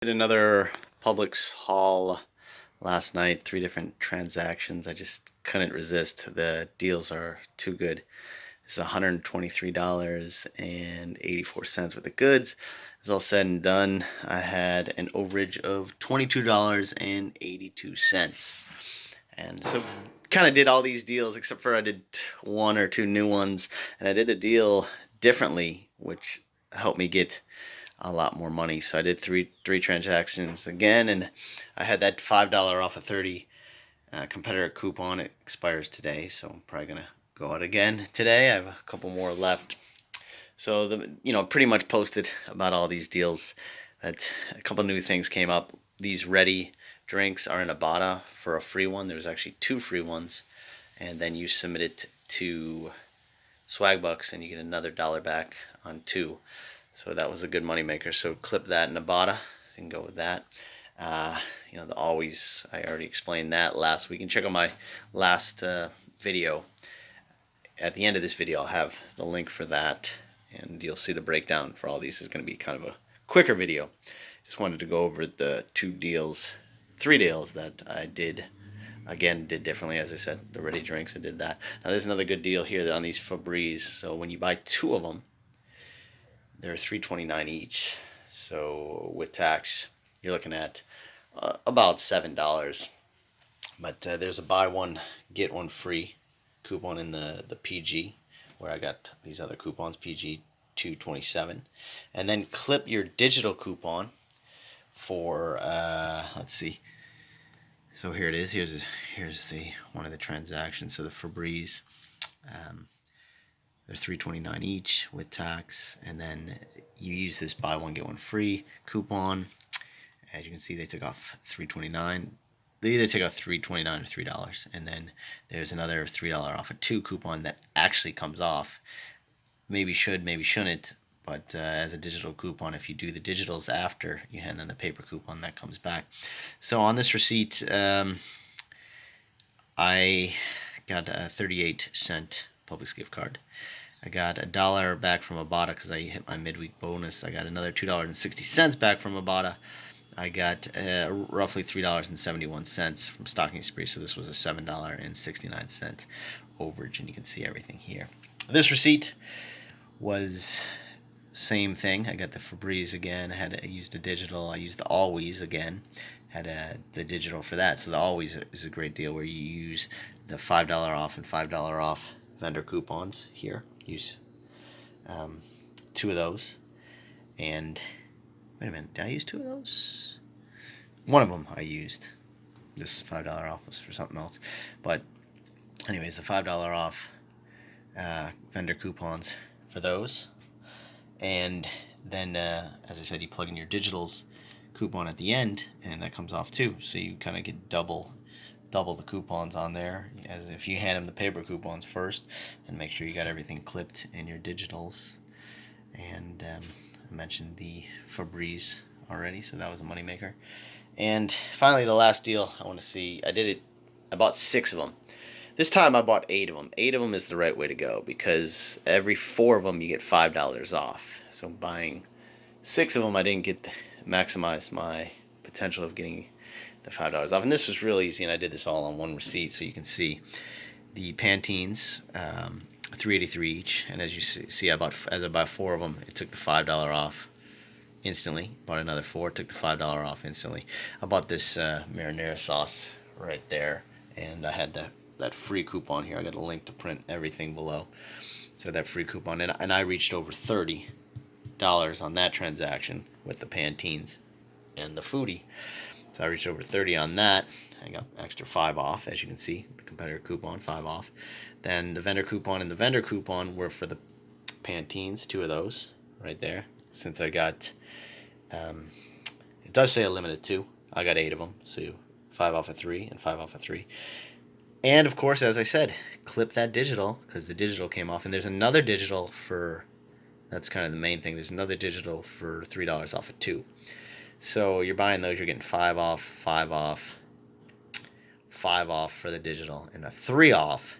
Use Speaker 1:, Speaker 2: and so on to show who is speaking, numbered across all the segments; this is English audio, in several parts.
Speaker 1: Did another Publix haul last night, 3 different transactions. I just couldn't resist. The deals are too good. It's $123.84 worth of goods. It's all said and done. I had an overage of $22.82. And so kind of did all these deals except for I did 1 or 2 new ones, and I did a deal differently which helped me get a lot more money. So I did three transactions again, and I had that $5 off of 30 competitor coupon. It expires today, so I'm probably gonna go out again today. I have a couple more left. So pretty much posted about all these deals. That a couple new things came up. These ready drinks are in ibotta for a free one. There's actually 2 free ones, and then you submit it to swagbucks and you get another $1 back on 2. So that was a good money maker. So clip that in ibotta. So you can go with that. The always, I already explained that last week. And check out my last video. At the end of this video, I'll have the link for that, and you'll see the breakdown for all these. Is going to be kind of a quicker video. Just wanted to go over the 3 deals that I did. Again, did differently, as I said, the ready drinks, I did that. Now there's another good deal here on these Febreeze. So when you buy 2 of them, they're $3.29 each. So with tax, you're looking at about $7. But there's a buy one get one free coupon in the PG, where I got these other coupons, PG 227, and then clip your digital coupon for let's see. So here it is. Here's the one of the transactions. So the Febreeze, they're $3.29 each with tax, and then you use this buy one get one free coupon. As you can see, they took off $3.29. They either take off $3.29 or $3, and then there's another $3 off a 2 coupon that actually comes off. Maybe should, maybe shouldn't, but as a digital coupon, if you do the digitals after you hand in the paper coupon, that comes back. So on this receipt, I got a 38-cent Publix gift card. I got $1 back from ibotta because I hit my midweek bonus. I got another $2.60 back from ibotta. I got roughly $3.71 from Stocking Spree, so this was a $7.69 overage, and you can see everything here. This receipt was same thing. I got the Febreeze again. I used a digital. I used the Always again. Had the digital for that. So the Always is a great deal where you use the $5 off and $5 off vendor coupons here. Use 2 of those. And wait a minute, did I use 2 of those? One of them I used. This $5 off was for something else. But anyways, the $5 off vendor coupons for those. And then, as I said, you plug in your digitals coupon at the end, and that comes off too. So you kind of get double the coupons on there, as if you hand them the paper coupons first, and make sure you got everything clipped in your digitals. And I mentioned the Febreeze already, so that was a moneymaker. And finally, the last deal I want to see, I bought 6 of them. This time I bought 8 of them. 8 of them is the right way to go, because every 4 of them you get $5 off. So buying 6 of them, I didn't get maximize my potential of getting the $5 off. And this was real easy, and I did this all on one receipt, so you can see the Pantenes, $3.83 each. And as you see, as I bought 4 of them, it took the $5 off instantly. Bought another 4, took the $5 off instantly. I bought this marinara sauce right there, and I had that free coupon here. I got a link to print everything below. So that free coupon, and I reached over $30 on that transaction with the Pantenes and the Fody. So I reached over 30 on that. I got extra 5 off, as you can see, the competitor coupon, 5 off. Then the vendor coupon and the vendor coupon were for the Pantenes, 2 of those right there. Since I got, it does say a limited 2. I got 8 of them, so 5 off of 3 and 5 off of 3. And of course, as I said, clip that digital, because the digital came off. And there's another digital for, that's kind of the main thing, there's another digital for $3 off of 2. So you're buying those, you're getting 5 off, 5 off, 5 off for the digital, and a 3 off,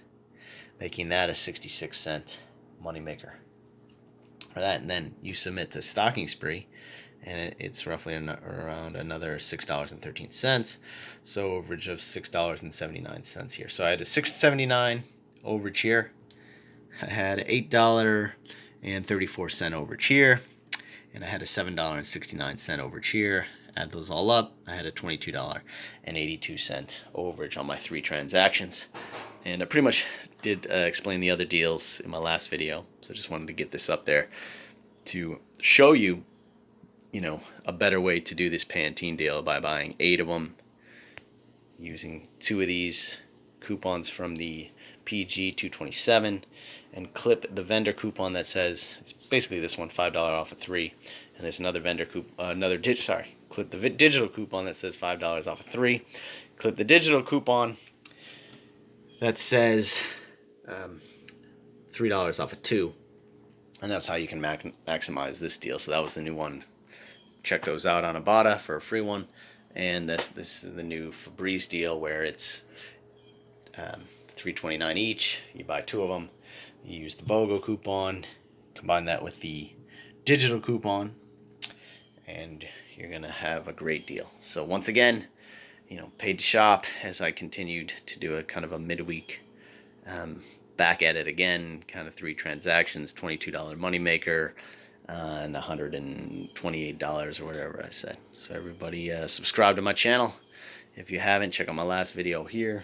Speaker 1: making that a 66-cent moneymaker for that. And then you submit to Stocking Spree, and it's roughly around another $6.13. So overage of $6.79 here. So I had a $6.79 overage here. I had $8.34 overage here, and I had a $7.69 overage here. Add those all up, I had a $22.82 overage on my 3 transactions. And I pretty much did explain the other deals in my last video, so I just wanted to get this up there to show you, a better way to do this Pantene deal by buying 8 of them, using 2 of these coupons from the PG 227, and clip the vendor coupon that says, it's basically this one, $5 off of 3, and there's another vendor clip the digital coupon that says $5 off of 3, clip the digital coupon that says $3 off of 2, and that's how you can maximize this deal. So that was the new one. Check those out on Ibotta for a free one. And this is the new Febreeze deal, where it's $3.29 each. You buy 2 of them. You use the BOGO coupon, combine that with the digital coupon, and you're gonna have a great deal. So once again, paid to shop as I continued to do a kind of a midweek back at it again, kind of 3 transactions, $22 moneymaker, and $128 or whatever I said. So everybody subscribe to my channel. If you haven't, check out my last video here.